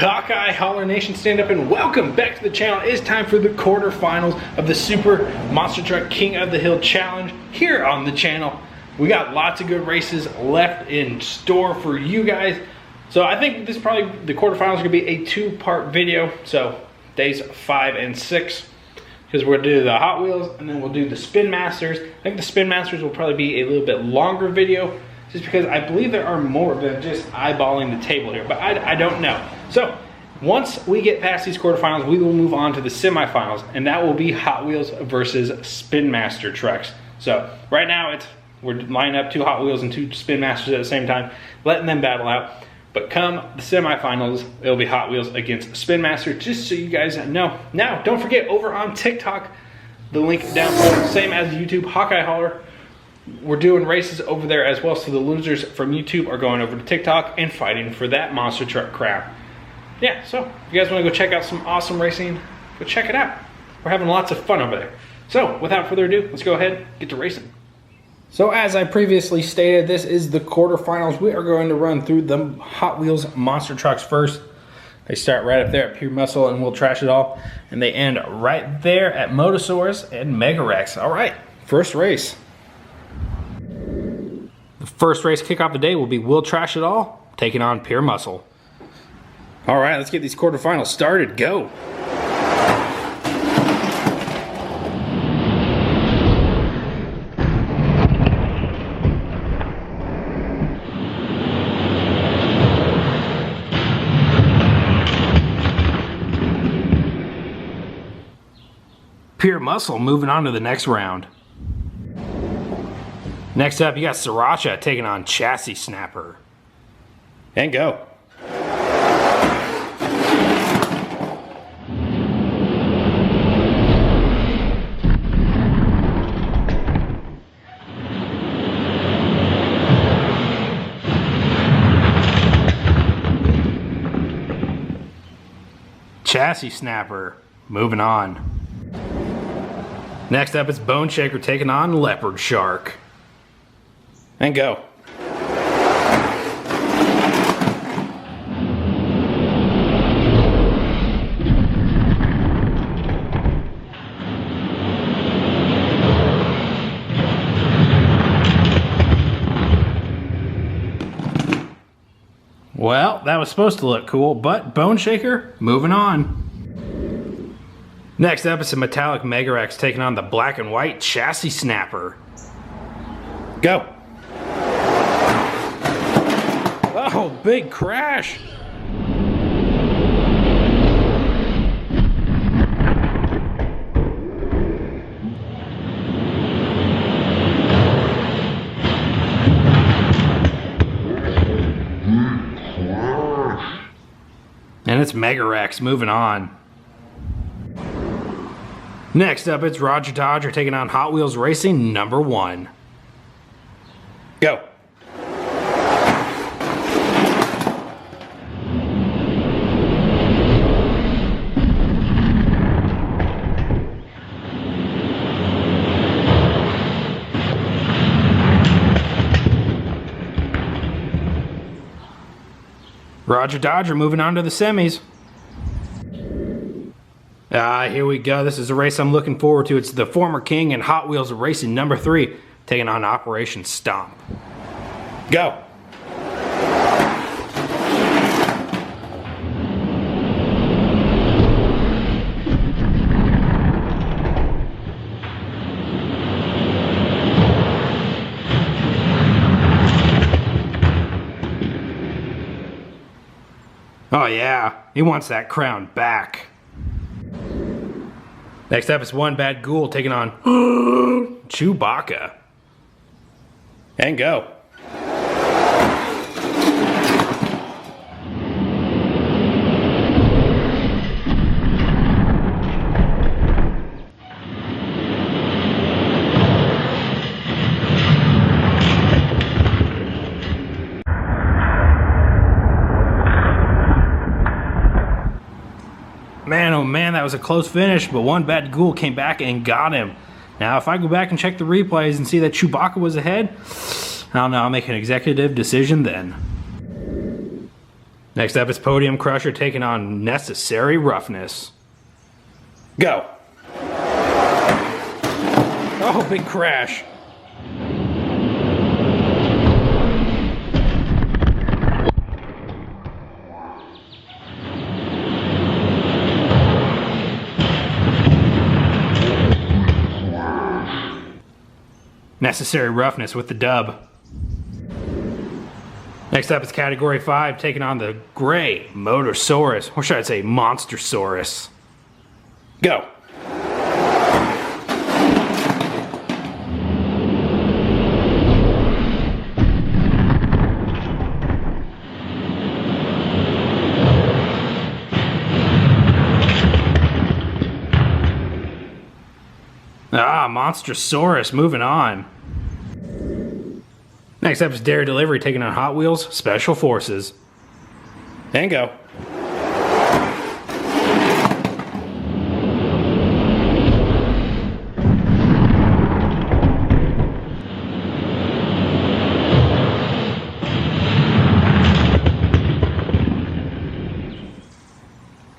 Hawkeye, Holler Nation, stand up and welcome back to the channel. It's time for the quarterfinals of the Super Monster Truck King of the Hill Challenge here on the channel. We got lots of good races left in store for you guys. So I think this is probably, the quarterfinals are gonna be a two-part video. So days 5 and 6, because we're gonna do the Hot Wheels and then we'll do the Spin Masters. I think the Spin Masters will probably be a little bit longer video, just because I believe there are more than just eyeballing the table here, but I don't know. So once we get past these quarterfinals, we will move on to the semifinals, and that will be Hot Wheels versus Spin Master trucks. So right now we're lining up 2 Hot Wheels and 2 Spin Masters at the same time, letting them battle out. But come the semifinals, it'll be Hot Wheels against Spin Master, just so you guys know. Now, don't forget, over on TikTok, the link down below, same as YouTube, Hawkeye Holler. We're doing races over there as well, so the losers from YouTube are going over to TikTok and fighting for that monster truck crown. Yeah, so if you guys want to go check out some awesome racing, go check it out. We're having lots of fun over there. So without further ado, let's go ahead and get to racing. So as I previously stated, this is the quarterfinals. We are going to run through the Hot Wheels monster trucks first. They start right up there at Pure Muscle and We'll Trash It All, and they end right there at Motosaurus and Mega Rex. All right, first race. The first race kick off the day will be We'll Trash It All taking on Pure Muscle. All right, let's get these quarterfinals started. Go. Pure Muscle moving on to the next round. Next up, you got Sriracha taking on Chassis Snapper. And go. Chassis Snapper moving on. Next up, it's Bone Shaker taking on Leopard Shark. And go. Well, that was supposed to look cool, but Bone Shaker moving on. Next up is a Metallic Mega Rex taking on the Black and White Chassis Snapper. Go. Oh, big crash. And it's Mega Rex moving on. Next up, it's Roger Dodger taking on Hot Wheels Racing #1. Go. Roger Dodger moving on to the semis. Here we go. This is a race I'm looking forward to. It's the former King and Hot Wheels Racing #3 taking on Operation Stomp. Go. Oh yeah, he wants that crown back. Next up is One Bad Ghoul taking on Chewbacca. And go. Man, oh man, that was a close finish, but One Bad Ghoul came back and got him. Now, if I go back and check the replays and see that Chewbacca was ahead, I don't know, I'll make an executive decision then. Next up is Podium Crusher taking on Necessary Roughness. Go. Oh, big crash. Necessary Roughness with the dub. Next up is Category 5, taking on the Gray Motorsaurus, or should I say Monster Saurus. Go. Monster Saurus moving on. Next up is Dare Delivery taking on Hot Wheels Special Forces. And go.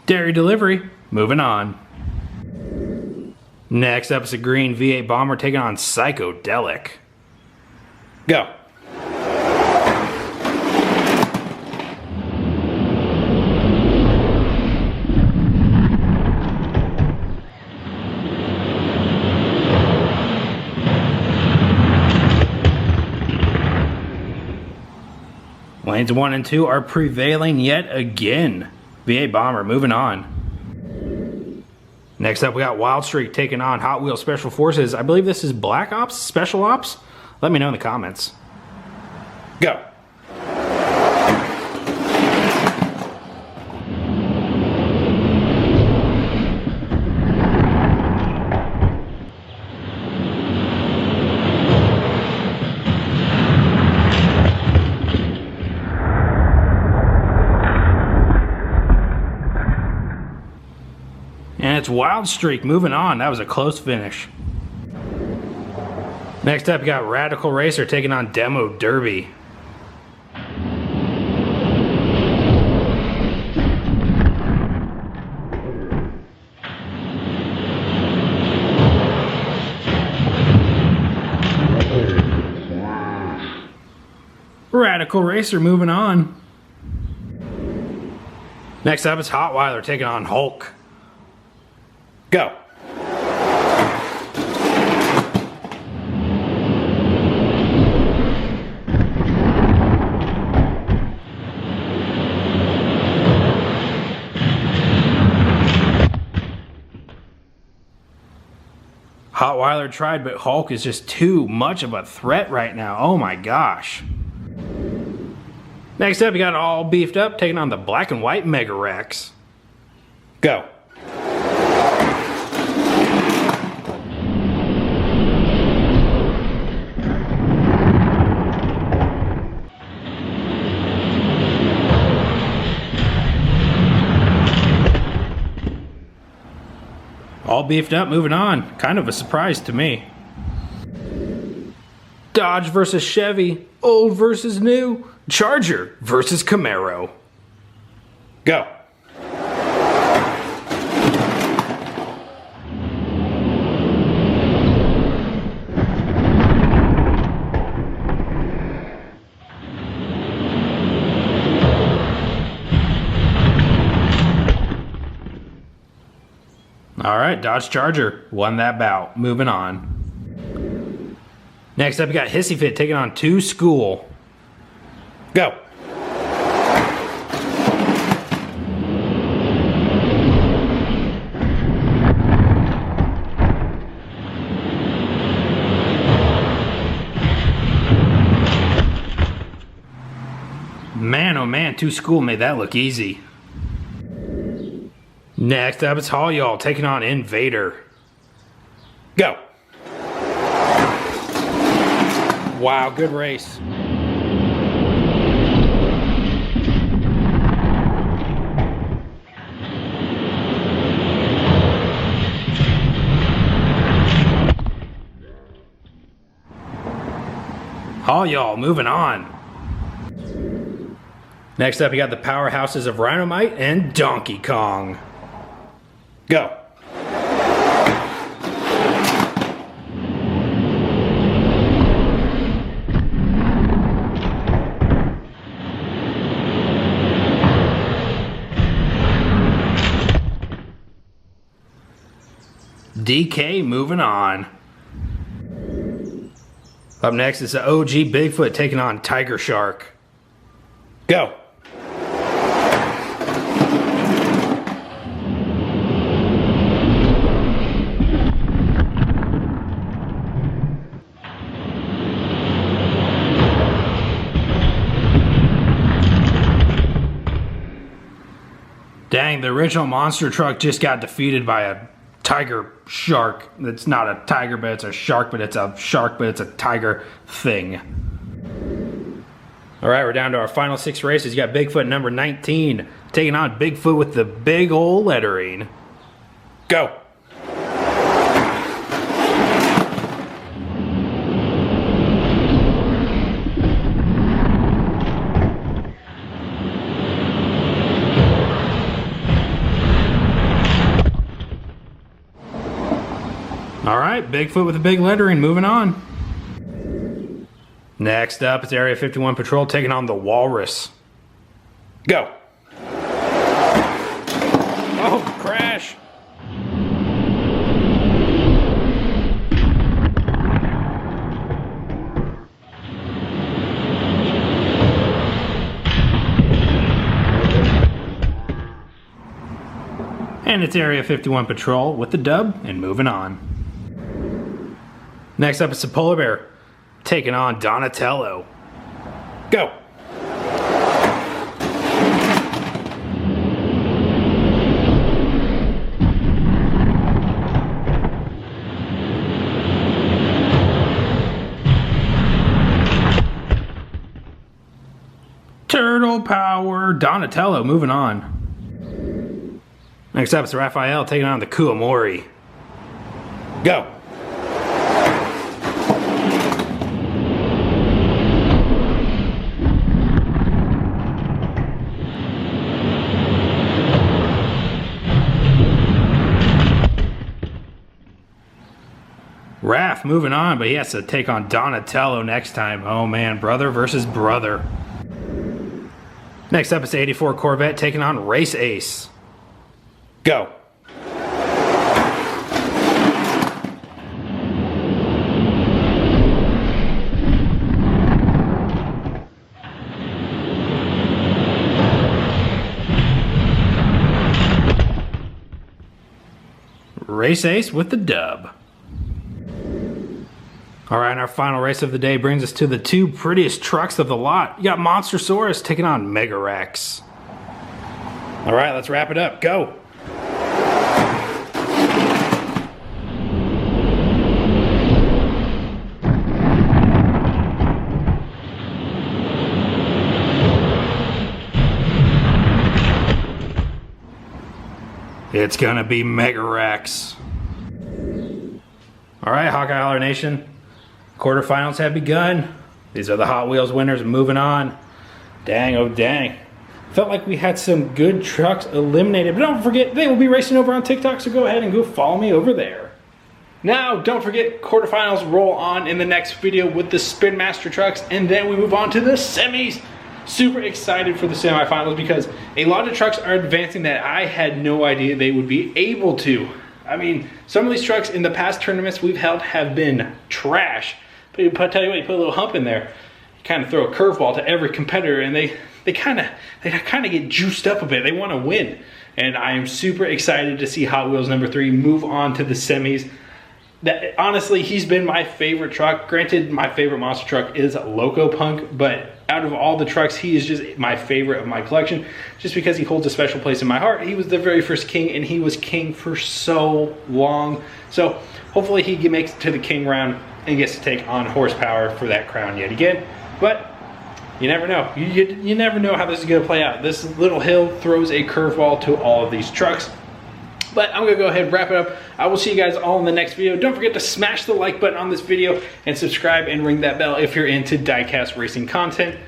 Dairy Delivery moving on. Next up is a green V8 Bomber taking on Psychedelic. Go. Lanes 1 and 2 are prevailing yet again. V8 Bomber moving on. Next up, we got Wild Streak taking on Hot Wheels Special Forces. I believe this is Black Ops, Special Ops? Let me know in the comments. Go. And it's Wild Streak moving on. That was a close finish. Next up, you got Radical Racer taking on Demo Derby. Radical Racer moving on. Next up, it's Hotweiler taking on Hulk. Go. Hotweiler tried, but Hulk is just too much of a threat right now. Oh my gosh. Next up, you got it all beefed up, taking on the Black and White Mega Rex. Go. All beefed up, moving on. Kind of a surprise to me. Dodge versus Chevy. Old versus new. Charger versus Camaro. Go. All right, Dodge Charger won that bout. Moving on. Next up, you got Hissy Fit taking on 2 School. Go. Man, oh man, 2 School made that look easy. Next up, it's Haul Y'all taking on Invader. Go. Wow, good race. Haul Y'all moving on. Next up, you got the powerhouses of Rhinomite and Donkey Kong. Go. DK moving on. Up next is the OG Bigfoot taking on Tiger Shark. Go. Dang, the original monster truck just got defeated by a tiger shark. It's not a tiger, but it's a shark, but it's a shark, but it's a tiger thing. All right, we're down to our final 6 races. You got Bigfoot number 19 taking on Bigfoot with the big old lettering. Go. All right, Bigfoot with the big lettering, moving on. Next up, it's Area 51 Patrol taking on the Walrus. Go. Oh, crash. And it's Area 51 Patrol with the dub and moving on. Next up is the Polar Bear taking on Donatello. Go. Turtle power. Donatello moving on. Next up is Raphael taking on the Kuamori. Go. Raph moving on, but he has to take on Donatello next time. Oh man, brother versus brother. Next up is 84 Corvette taking on Race Ace. Go. Race Ace with the dub. All right, our final race of the day brings us to the 2 prettiest trucks of the lot. You got Monster Saurus taking on Mega Rex. All right, let's wrap it up. Go. It's gonna be Mega Rex. All right, Hawkeye Holler Nation. Quarterfinals have begun. These are the Hot Wheels winners moving on. Dang, oh dang. Felt like we had some good trucks eliminated, but don't forget, they will be racing over on TikTok, so go ahead and go follow me over there. Now, don't forget, quarterfinals roll on in the next video with the Spin Master trucks, and then we move on to the semis. Super excited for the semifinals because a lot of trucks are advancing that I had no idea they would be able to. I mean, some of these trucks in the past tournaments we've held have been trash. But I tell you what, you put a little hump in there, you kind of throw a curveball to every competitor, and they kind of get juiced up a bit. They want to win, and I am super excited to see Hot Wheels number 3 move on to the semis. That honestly, he's been my favorite truck. Granted, my favorite monster truck is Loco Punk, but out of all the trucks, he is just my favorite of my collection, just because he holds a special place in my heart. He was the very first king, and he was king for so long. So hopefully he makes it to the king round and gets to take on horsepower for that crown yet again. But you never know. You never know how this is going to play out. This little hill throws a curveball to all of these trucks. But I'm going to go ahead and wrap it up. I will see you guys all in the next video. Don't forget to smash the like button on this video and subscribe and ring that bell if you're into diecast racing content.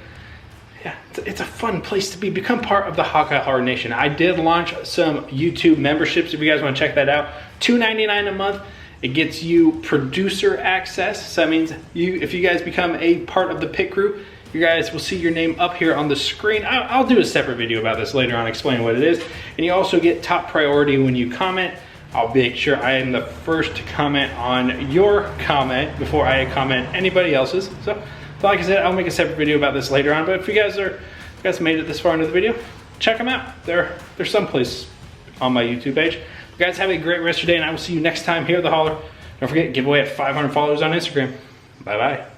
Yeah, it's a fun place to be. Become part of the Hawkeye Horror Nation. I did launch some YouTube memberships if you guys want to check that out. $2.99 a month. It gets you producer access. So that means if you guys become a part of the pit crew, you guys will see your name up here on the screen. I'll do a separate video about this later on, explaining what it is. And you also get top priority when you comment. I'll make sure I am the first to comment on your comment before I comment anybody else's. So like I said, I'll make a separate video about this later on. But if you guys made it this far into the video, check them out. They're someplace on my YouTube page. You guys have a great rest of your day, and I will see you next time here at the Holler. Don't forget, giveaway at 500 followers on Instagram. Bye bye.